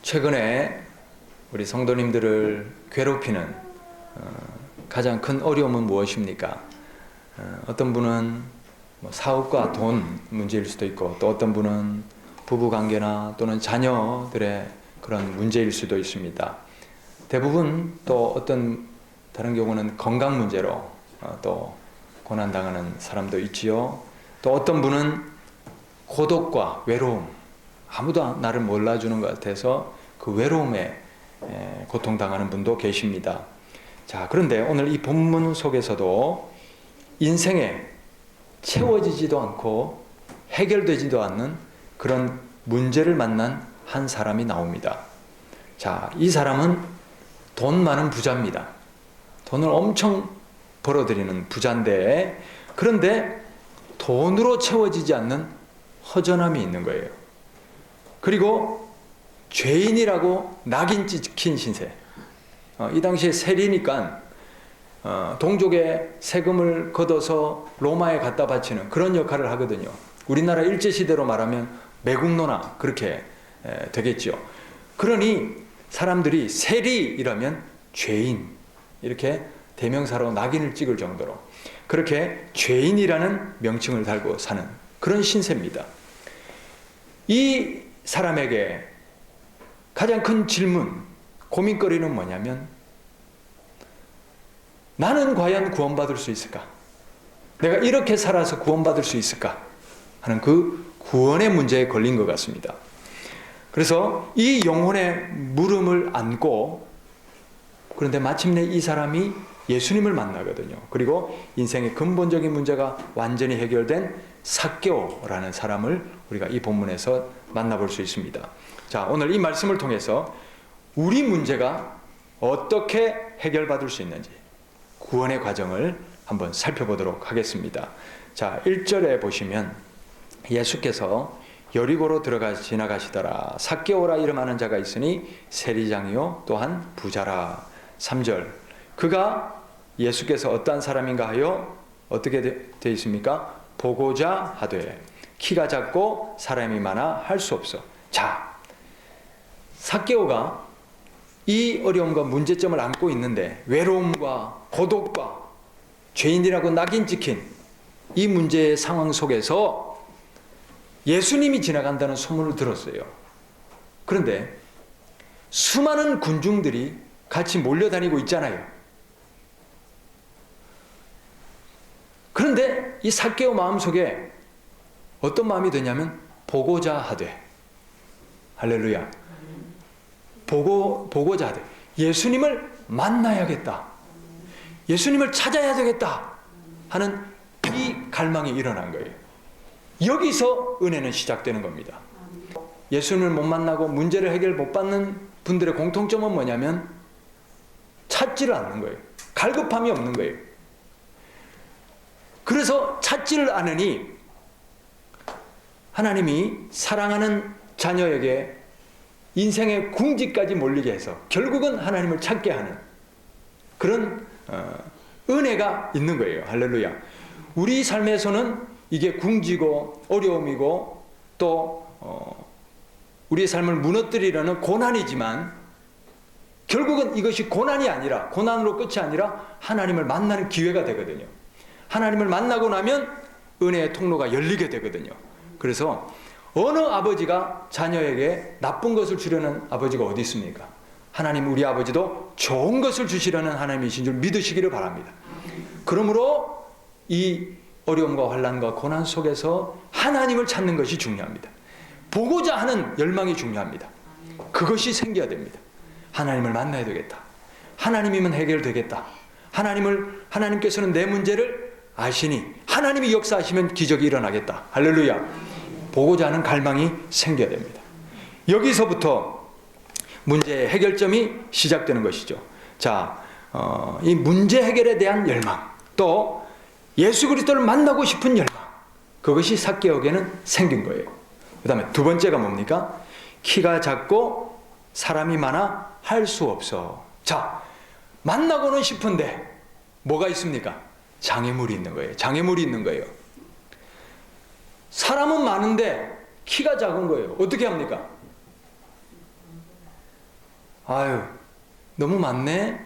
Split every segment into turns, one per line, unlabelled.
최근에 우리 성도님들을 괴롭히는 가장 큰 어려움은 무엇입니까? 어떤 분은 사업과 돈 문제일 수도 있고, 또 어떤 분은 부부관계나 또는 자녀들의 그런 문제일 수도 있습니다. 대부분 또 어떤 다른 경우는 건강 문제로 또 고난당하는 사람도 있지요. 또 어떤 분은 고독과 외로움, 아무도 나를 몰라주는 것 같아서 그 외로움에 고통당하는 분도 계십니다. 자, 그런데 오늘 이 본문 속에서도 인생에 채워지지도 않고 해결되지도 않는 그런 문제를 만난 한 사람이 나옵니다. 자, 이 사람은 돈 많은 부자입니다. 돈을 엄청 벌어들이는 부자인데, 그런데 돈으로 채워지지 않는 허전함이 있는 거예요. 그리고 죄인이라고 낙인 찍힌 신세. 이 당시에 세리니까 동족의 세금을 걷어서 로마에 갖다 바치는 그런 역할을 하거든요. 우리나라 일제시대로 말하면 매국노나 그렇게 되겠죠. 그러니 사람들이 세리이라면 죄인, 이렇게 대명사로 낙인을 찍을 정도로 그렇게 죄인이라는 명칭을 달고 사는 그런 신세입니다. 이 사람에게 가장 큰 질문, 고민거리는 뭐냐면, 나는 과연 구원받을 수 있을까? 내가 이렇게 살아서 구원받을 수 있을까? 하는 그 구원의 문제에 걸린 것 같습니다. 그래서 이 영혼의 물음을 안고, 그런데 마침내 이 사람이 예수님을 만나거든요. 그리고 인생의 근본적인 문제가 완전히 해결된 삭개오라는 사람을 우리가 이 본문에서 만나볼 수 있습니다. 자, 오늘 이 말씀을 통해서 우리 문제가 어떻게 해결받을 수 있는지 구원의 과정을 한번 살펴보도록 하겠습니다. 자, 1절에 보시면 예수께서 여리고로 지나가시더라. 삭개오라 이름하는 자가 있으니 세리장이요 또한 부자라. 3절, 그가 예수께서 어떠한 사람인가 하여 어떻게 되어 있습니까? 보고자 하되 키가 작고 사람이 많아 할 수 없어. 자, 삭개오가 이 어려움과 문제점을 안고 있는데, 외로움과 고독과 죄인이라고 낙인 찍힌 이 문제의 상황 속에서 예수님이 지나간다는 소문을 들었어요. 그런데 수많은 군중들이 같이 몰려다니고 있잖아요. 그런데 이 삭개오 마음속에 어떤 마음이 드냐면 보고자 하되, 할렐루야, 보고자 하되 예수님을 만나야겠다, 예수님을 찾아야 되겠다 하는 이 갈망이 일어난 거예요. 여기서 은혜는 시작되는 겁니다. 예수님을 못 만나고 문제를 해결 못 받는 분들의 공통점은 뭐냐면 찾지를 않는 거예요. 갈급함이 없는 거예요. 그래서 찾지를 않으니 하나님이 사랑하는 자녀에게 인생의 궁지까지 몰리게 해서 결국은 하나님을 찾게 하는 그런 은혜가 있는 거예요. 할렐루야. 우리 삶에서는 이게 궁지고 어려움이고 또 우리의 삶을 무너뜨리려는 고난이지만, 결국은 이것이 고난이 아니라, 고난으로 끝이 아니라 하나님을 만나는 기회가 되거든요. 하나님을 만나고 나면 은혜의 통로가 열리게 되거든요. 그래서 어느 아버지가 자녀에게 나쁜 것을 주려는 아버지가 어디 있습니까? 하나님, 우리 아버지도 좋은 것을 주시려는 하나님이신 줄 믿으시기를 바랍니다. 그러므로 이 어려움과 환난과 고난 속에서 하나님을 찾는 것이 중요합니다. 보고자 하는 열망이 중요합니다. 그것이 생겨야 됩니다. 하나님을 만나야 되겠다. 하나님이면 해결되겠다. 하나님께서는 내 문제를 아시니 하나님이 역사하시면 기적이 일어나겠다. 할렐루야. 보고자 하는 갈망이 생겨야 됩니다. 여기서부터 문제의 해결점이 시작되는 것이죠. 자, 이 문제 해결에 대한 열망, 또 예수 그리스도를 만나고 싶은 열망, 그것이 삭개오에게는 생긴 거예요. 그 다음에 두 번째가 뭡니까? 키가 작고 사람이 많아 할 수 없어. 자, 만나고는 싶은데 뭐가 있습니까? 장애물이 있는 거예요. 장애물이 있는 거예요. 사람은 많은데 키가 작은 거예요. 어떻게 합니까? 아유, 너무 많네?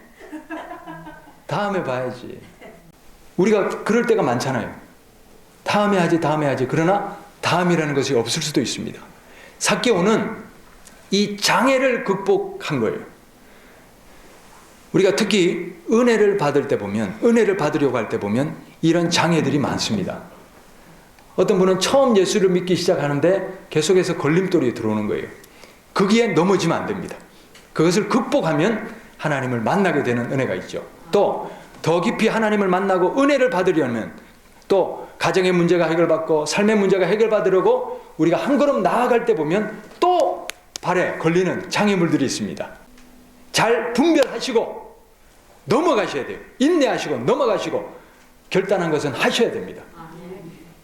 다음에 봐야지. 우리가 그럴 때가 많잖아요. 다음에 하지. 그러나 다음이라는 것이 없을 수도 있습니다. 삭개오는 이 장애를 극복한 거예요. 우리가 특히 은혜를 받을 때 보면, 은혜를 받으려고 할 때 보면 이런 장애들이 많습니다. 어떤 분은 처음 예수를 믿기 시작하는데 계속해서 걸림돌이 들어오는 거예요. 거기에 넘어지면 안 됩니다. 그것을 극복하면 하나님을 만나게 되는 은혜가 있죠. 또 더 깊이 하나님을 만나고 은혜를 받으려면 또 가정의 문제가 해결받고 삶의 문제가 해결받으려고 우리가 한 걸음 나아갈 때 보면 또 발에 걸리는 장애물들이 있습니다. 잘 분별하시고 넘어가셔야 돼요. 인내하시고 넘어가시고 결단한 것은 하셔야 됩니다.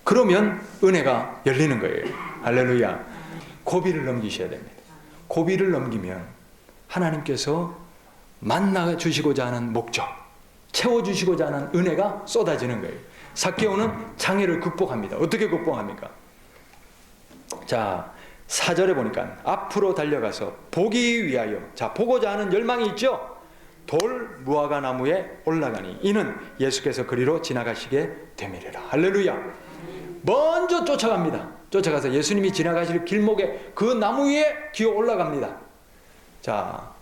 그러면 은혜가 열리는 거예요. 할렐루야. 고비를 넘기셔야 됩니다. 고비를 넘기면 하나님께서 만나 주시고자 하는 목적, 채워주시고자 하는 은혜가 쏟아지는 거예요. 삭개오는 장애를 극복합니다. 어떻게 극복합니까? 자, 4절에 보니까 앞으로 달려가서 보기 위하여, 자, 보고자 하는 열망이 있죠? 돌 무화과 나무에 올라가니 이는 예수께서 그리로 지나가시게 되미리라. 할렐루야. 먼저 쫓아갑니다. 쫓아가서 예수님이 지나가실 길목에 그 나무 위에 기어 올라갑니다. 자,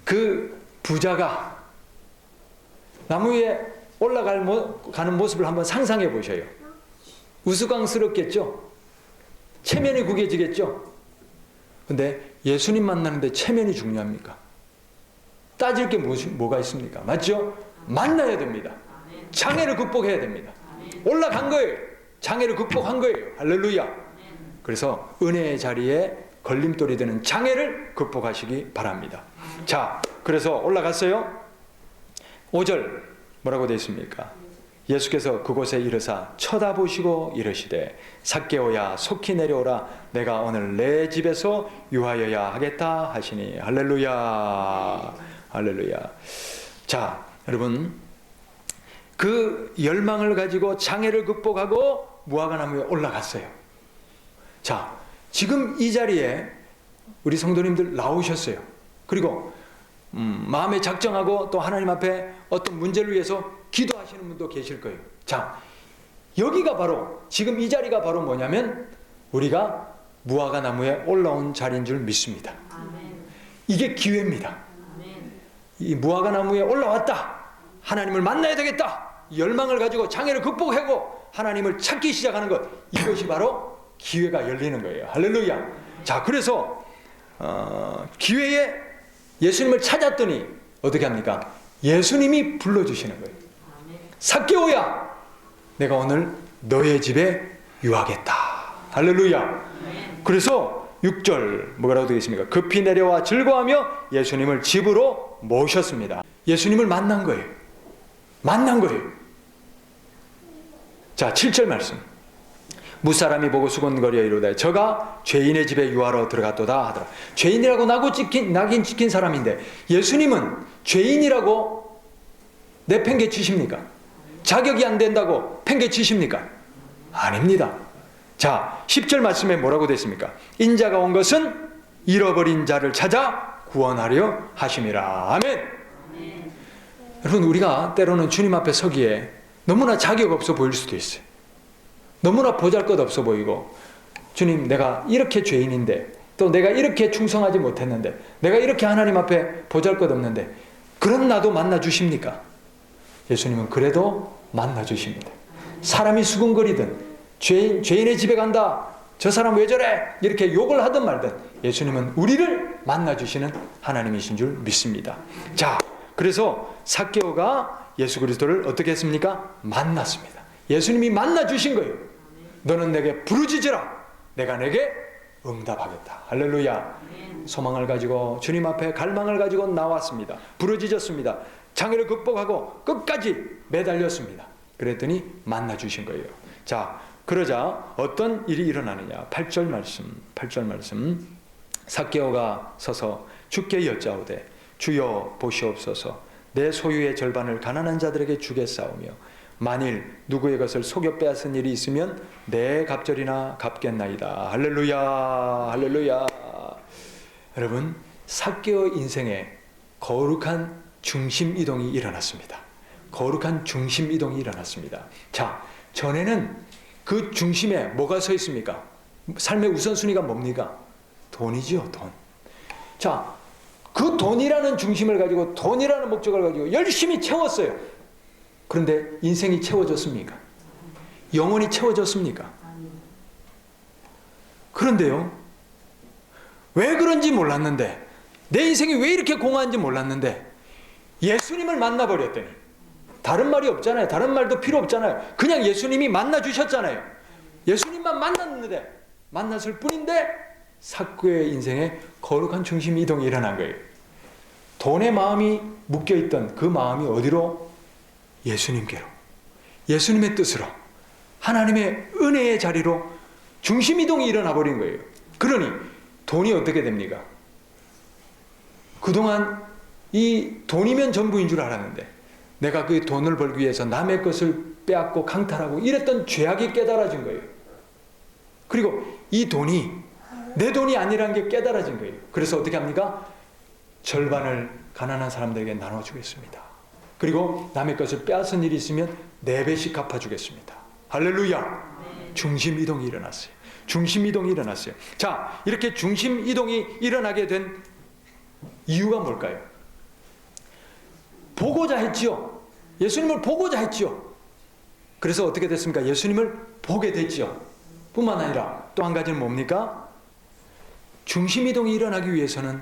그 부자가 나무 위에 올라가는 모습을 한번 상상해 보셔요. 우스꽝스럽겠죠? 체면이 구겨지겠죠? 근데 예수님 만나는데 체면이 중요합니까? 따질 게 뭐가 있습니까? 맞죠? 만나야 됩니다. 장애를 극복해야 됩니다. 올라간 거예요. 장애를 극복한 거예요. 할렐루야. 그래서 은혜의 자리에 걸림돌이 되는 장애를 극복하시기 바랍니다. 자, 그래서 올라갔어요. 5절 뭐라고 되어 있습니까? 예수께서 그곳에 이르사 쳐다보시고 이르시되 삭개오야 속히 내려오라 내가 오늘 내 집에서 유하여야 하겠다 하시니. 할렐루야. 할렐루야. 자, 여러분, 그 열망을 가지고 장애를 극복하고 무화과 나무에 올라갔어요. 자, 지금 이 자리에 우리 성도님들 나오셨어요. 그리고 마음에 작정하고 또 하나님 앞에 어떤 문제를 위해서 기도하시는 분도 계실 거예요. 자, 여기가 바로, 지금 이 자리가 바로 뭐냐면 우리가 무화과 나무에 올라온 자리인 줄 믿습니다. 이게 기회입니다. 이 무화과 나무에 올라왔다. 하나님을 만나야 되겠다. 열망을 가지고 장애를 극복하고 하나님을 찾기 시작하는 것, 이것이 바로 기회가 열리는 거예요. 할렐루야. 자, 그래서 기회에 예수님을 찾았더니 어떻게 합니까? 예수님이 불러주시는 거예요. 삭개오야, 내가 오늘 너의 집에 유하겠다. 할렐루야. 그래서 6절 뭐라고 되어 있습니까? 급히 내려와 즐거워하며 예수님을 집으로 모셨습니다. 예수님을 만난 거예요. 만난 거예요. 자, 7절 말씀. 무사람이 보고 수군거려 이르되 저가 죄인의 집에 유하러 들어갔도다 하더라. 죄인이라고 낙인 찍힌 사람인데 예수님은 죄인이라고 내팽개 치십니까? 자격이 안 된다고 팽개 치십니까? 아닙니다. 자, 10절 말씀에 뭐라고 됐습니까? 인자가 온 것은 잃어버린 자를 찾아 구원하려 하심이라. 아멘. 여러분, 우리가 때로는 주님 앞에 서기에 너무나 자격 없어 보일 수도 있어요. 너무나 보잘것없어 보이고, 주님, 내가 이렇게 죄인인데, 또 내가 이렇게 충성하지 못했는데, 내가 이렇게 하나님 앞에 보잘것없는데 그런 나도 만나주십니까? 예수님은 그래도 만나주십니다. 사람이 수군거리든 죄인의 집에 간다, 저 사람 왜 저래, 이렇게 욕을 하든 말든 예수님은 우리를 만나주시는 하나님이신 줄 믿습니다. 자, 그래서 삭개오가 예수 그리스도를 어떻게 했습니까? 만났습니다. 예수님이 만나주신 거예요. 너는 내게 부르짖으라, 내가 내게 응답하겠다. 할렐루야. 소망을 가지고 주님 앞에 갈망을 가지고 나왔습니다. 부르짖었습니다. 장애를 극복하고 끝까지 매달렸습니다. 그랬더니 만나주신 거예요. 자, 그러자 어떤 일이 일어나느냐. 8절 말씀. 삭개오가 서서 주께 여짜오되 주여 보시옵소서, 내 소유의 절반을 가난한 자들에게 주겠사오며 만일 누구의 것을 속여 빼앗은 일이 있으면 내 갑절이나 갚겠나이다. 할렐루야. 할렐루야. 여러분, 삭개오 인생에 거룩한 중심 이동이 일어났습니다. 거룩한 중심 이동이 일어났습니다. 자, 전에는 그 중심에 뭐가 서 있습니까? 삶의 우선순위가 뭡니까? 돈이지요, 돈. 자, 그 돈이라는 중심을 가지고, 돈이라는 목적을 가지고 열심히 채웠어요. 그런데 인생이 채워졌습니까? 영혼이 채워졌습니까? 그런데요, 왜 그런지 몰랐는데, 내 인생이 왜 이렇게 공허한지 몰랐는데, 예수님을 만나버렸더니, 다른 말이 없잖아요. 다른 말도 필요 없잖아요. 그냥 예수님이 만나주셨잖아요. 예수님만 만났는데, 만났을 뿐인데, 삭개오의 인생에 거룩한 중심 이동이 일어난 거예요. 돈에 마음이 묶여있던 그 마음이 어디로? 예수님께로, 예수님의 뜻으로, 하나님의 은혜의 자리로 중심 이동이 일어나 버린 거예요. 그러니 돈이 어떻게 됩니까? 그동안 이 돈이면 전부인 줄 알았는데, 내가 그 돈을 벌기 위해서 남의 것을 빼앗고 강탈하고 이랬던 죄악이 깨달아진 거예요. 그리고 이 돈이 내 돈이 아니라는 게 깨달아진 거예요. 그래서 어떻게 합니까? 절반을 가난한 사람들에게 나눠주겠습니다. 그리고 남의 것을 빼앗은 일이 있으면 4배씩 갚아주겠습니다. 할렐루야. 중심 이동이 일어났어요. 중심 이동이 일어났어요. 자, 이렇게 중심 이동이 일어나게 된 이유가 뭘까요? 보고자 했지요. 예수님을 보고자 했지요. 그래서 어떻게 됐습니까? 예수님을 보게 됐지요. 뿐만 아니라 또 한 가지는 뭡니까? 중심 이동이 일어나기 위해서는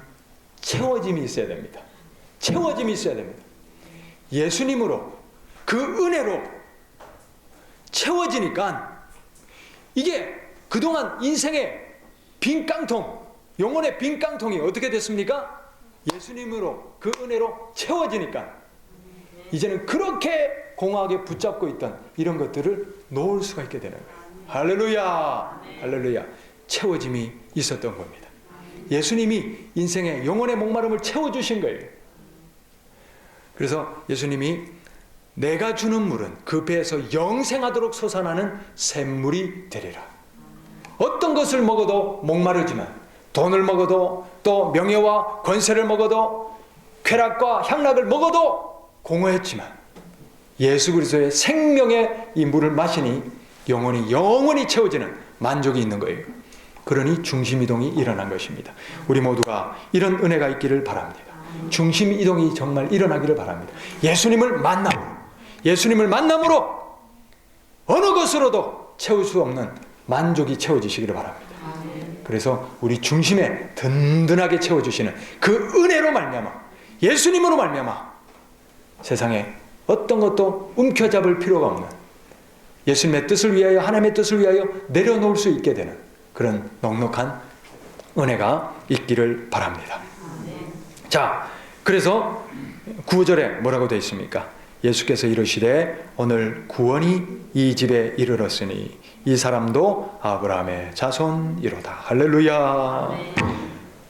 채워짐이 있어야 됩니다. 채워짐이 있어야 됩니다. 예수님으로, 그 은혜로 채워지니까, 이게 그동안 인생의 빈 깡통, 영혼의 빈 깡통이 어떻게 됐습니까? 예수님으로, 그 은혜로 채워지니까 이제는 그렇게 공허하게 붙잡고 있던 이런 것들을 놓을 수가 있게 되는 거예요. 할렐루야. 할렐루야. 채워짐이 있었던 겁니다. 예수님이 인생의 영혼의 목마름을 채워주신 거예요. 그래서 예수님이 내가 주는 물은 그 배에서 영생하도록 솟아나는 샘물이 되리라. 어떤 것을 먹어도 목마르지만, 돈을 먹어도, 또 명예와 권세를 먹어도, 쾌락과 향락을 먹어도 공허했지만, 예수 그리스도의 생명의 이 물을 마시니 영혼이 영원히 채워지는 만족이 있는 거예요. 그러니 중심이동이 일어난 것입니다. 우리 모두가 이런 은혜가 있기를 바랍니다. 중심이동이 정말 일어나기를 바랍니다. 예수님을 만남으로 어느 것으로도 채울 수 없는 만족이 채워지시기를 바랍니다. 그래서 우리 중심에 든든하게 채워주시는 그 은혜로 말미암아, 예수님으로 말미암아 세상에 어떤 것도 움켜잡을 필요가 없는, 예수님의 뜻을 위하여, 하나님의 뜻을 위하여 내려놓을 수 있게 되는 그런 넉넉한 은혜가 있기를 바랍니다. 자, 그래서 9절에 뭐라고 되어 있습니까? 예수께서 이르시되 오늘 구원이 이 집에 이르렀으니 이 사람도 아브라함의 자손이로다. 할렐루야.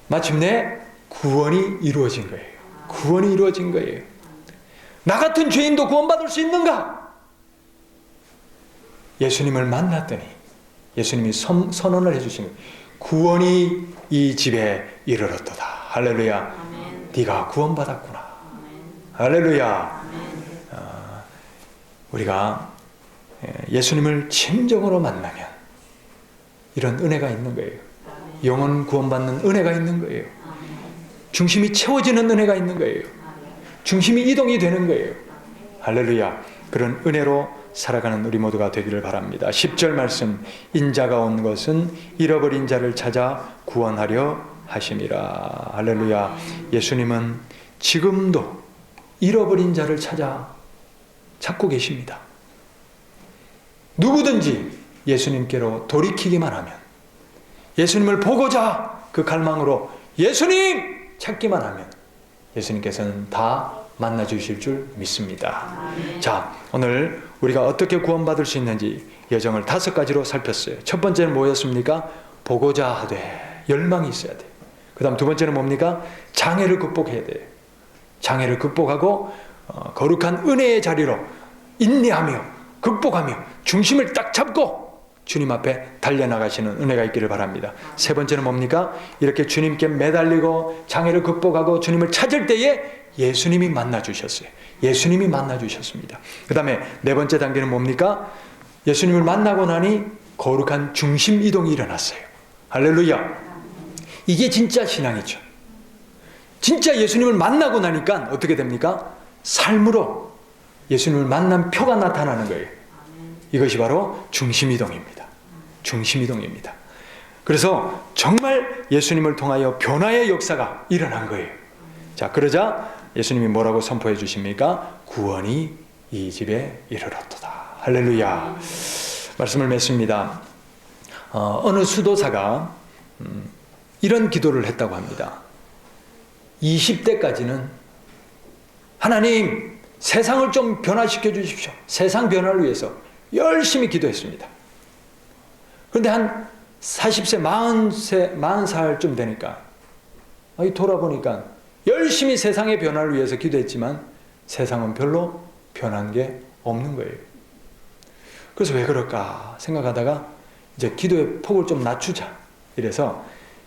마침내 구원이 이루어진 거예요. 구원이 이루어진 거예요. 나 같은 죄인도 구원받을 수 있는가? 예수님을 만났더니 예수님이 선언을 해주신 거예요. 구원이 이 집에 이르렀도다. 할렐루야. 네가 구원받았구나. 할렐루야. 우리가 예수님을 진정으로 만나면 이런 은혜가 있는 거예요. 영혼 구원받는 은혜가 있는 거예요. 중심이 채워지는 은혜가 있는 거예요. 중심이 이동이 되는 거예요. 할렐루야. 그런 은혜로 살아가는 우리 모두가 되기를 바랍니다. 10절 말씀, 인자가 온 것은 잃어버린 자를 찾아 구원하려 하심이라. 할렐루야. 예수님은 지금도 잃어버린 자를 찾고 계십니다. 누구든지 예수님께로 돌이키기만 하면, 예수님을 보고자 그 갈망으로 예수님 찾기만 하면 예수님께서는 다 만나주실 줄 믿습니다. 자, 오늘 우리가 어떻게 구원받을 수 있는지 여정을 5가지로 살폈어요. 첫 번째는 뭐였습니까? 보고자 하되, 열망이 있어야 돼요. 그 다음 2번째는 뭡니까? 장애를 극복해야 돼요. 장애를 극복하고 거룩한 은혜의 자리로 인내하며 극복하며 중심을 딱 잡고 주님 앞에 달려나가시는 은혜가 있기를 바랍니다. 세 번째는 뭡니까? 이렇게 주님께 매달리고 장애를 극복하고 주님을 찾을 때에 예수님이 만나주셨어요. 예수님이 만나주셨습니다. 그 다음에 네 번째 단계는 뭡니까? 예수님을 만나고 나니 거룩한 중심 이동이 일어났어요. 할렐루야. 이게 진짜 신앙이죠. 진짜 예수님을 만나고 나니까 어떻게 됩니까? 삶으로 예수님을 만난 표가 나타나는 거예요. 이것이 바로 중심 이동입니다. 중심 이동입니다. 그래서 정말 예수님을 통하여 변화의 역사가 일어난 거예요. 자, 그러자 예수님이 뭐라고 선포해 주십니까? 구원이 이 집에 이르렀도다. 할렐루야. 말씀을 맺습니다. 어느 수도사가 이런 기도를 했다고 합니다. 20대까지는 하나님 세상을 좀 변화시켜 주십시오. 세상 변화를 위해서 열심히 기도했습니다. 그런데 한 40세, 40살쯤 되니까 돌아보니까 열심히 세상의 변화를 위해서 기도했지만 세상은 별로 변한 게 없는 거예요. 그래서 왜 그럴까 생각하다가 이제 기도의 폭을 좀 낮추자. 이래서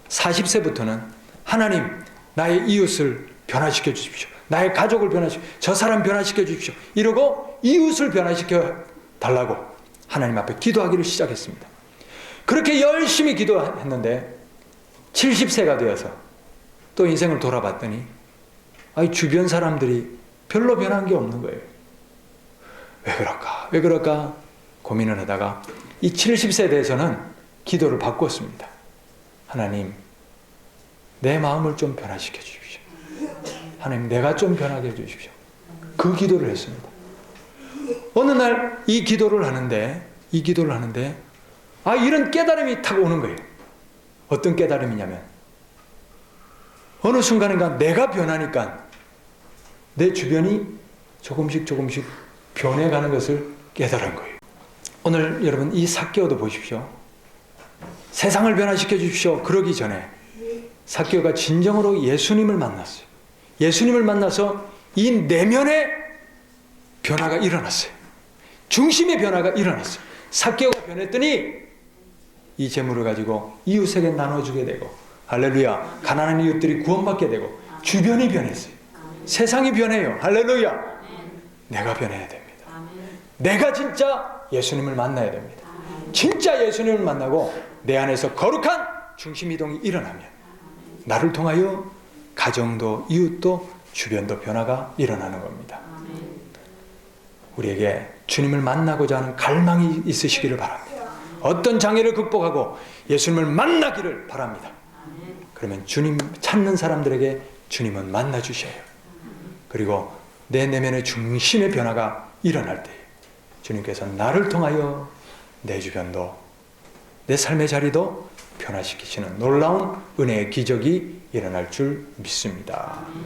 40세부터는 하나님 나의 이웃을 변화시켜 주십시오. 나의 가족을 변화시켜, 저 사람 변화시켜 주십시오. 이러고 이웃을 변화시켜 달라고 하나님 앞에 기도하기를 시작했습니다. 그렇게 열심히 기도했는데 70세가 되어서 또 인생을 돌아봤더니 주변 사람들이 별로 변한 게 없는 거예요. 왜 그럴까? 왜 그럴까? 고민을 하다가 이 70세에 대해서는 기도를 바꿨습니다. 하나님, 내 마음을 좀 변화시켜 주십시오. 하나님, 내가 좀 변하게 해 주십시오. 그 기도를 했습니다. 어느 날 이 기도를 하는데 이런 깨달음이 탁 오는 거예요. 어떤 깨달음이냐면 어느 순간인가 내가 변하니까 내 주변이 조금씩 변해가는 것을 깨달은 거예요. 오늘 여러분 이 삭개오도 보십시오. 세상을 변화시켜 주십시오. 그러기 전에 삭개오가 진정으로 예수님을 만났어요. 예수님을 만나서 이 내면의 변화가 일어났어요. 중심의 변화가 일어났어요. 삭개오가 변했더니 이 재물을 가지고 이웃에게 나눠주게 되고, 할렐루야, 가난한 이웃들이 구원받게 되고, 주변이 변했어요. 세상이 변해요. 할렐루야. 내가 변해야 됩니다. 내가 진짜 예수님을 만나야 됩니다. 진짜 예수님을 만나고 내 안에서 거룩한 중심 이동이 일어나면 나를 통하여 가정도 이웃도 주변도 변화가 일어나는 겁니다. 우리에게 주님을 만나고자 하는 갈망이 있으시기를 바랍니다. 어떤 장애를 극복하고 예수님을 만나기를 바랍니다. 그러면 주님 찾는 사람들에게 주님은 만나 주셔요. 그리고 내 내면의 중심의 변화가 일어날 때 주님께서 나를 통하여 내 주변도 내 삶의 자리도 변화시키시는 놀라운 은혜의 기적이 일어날 줄 믿습니다.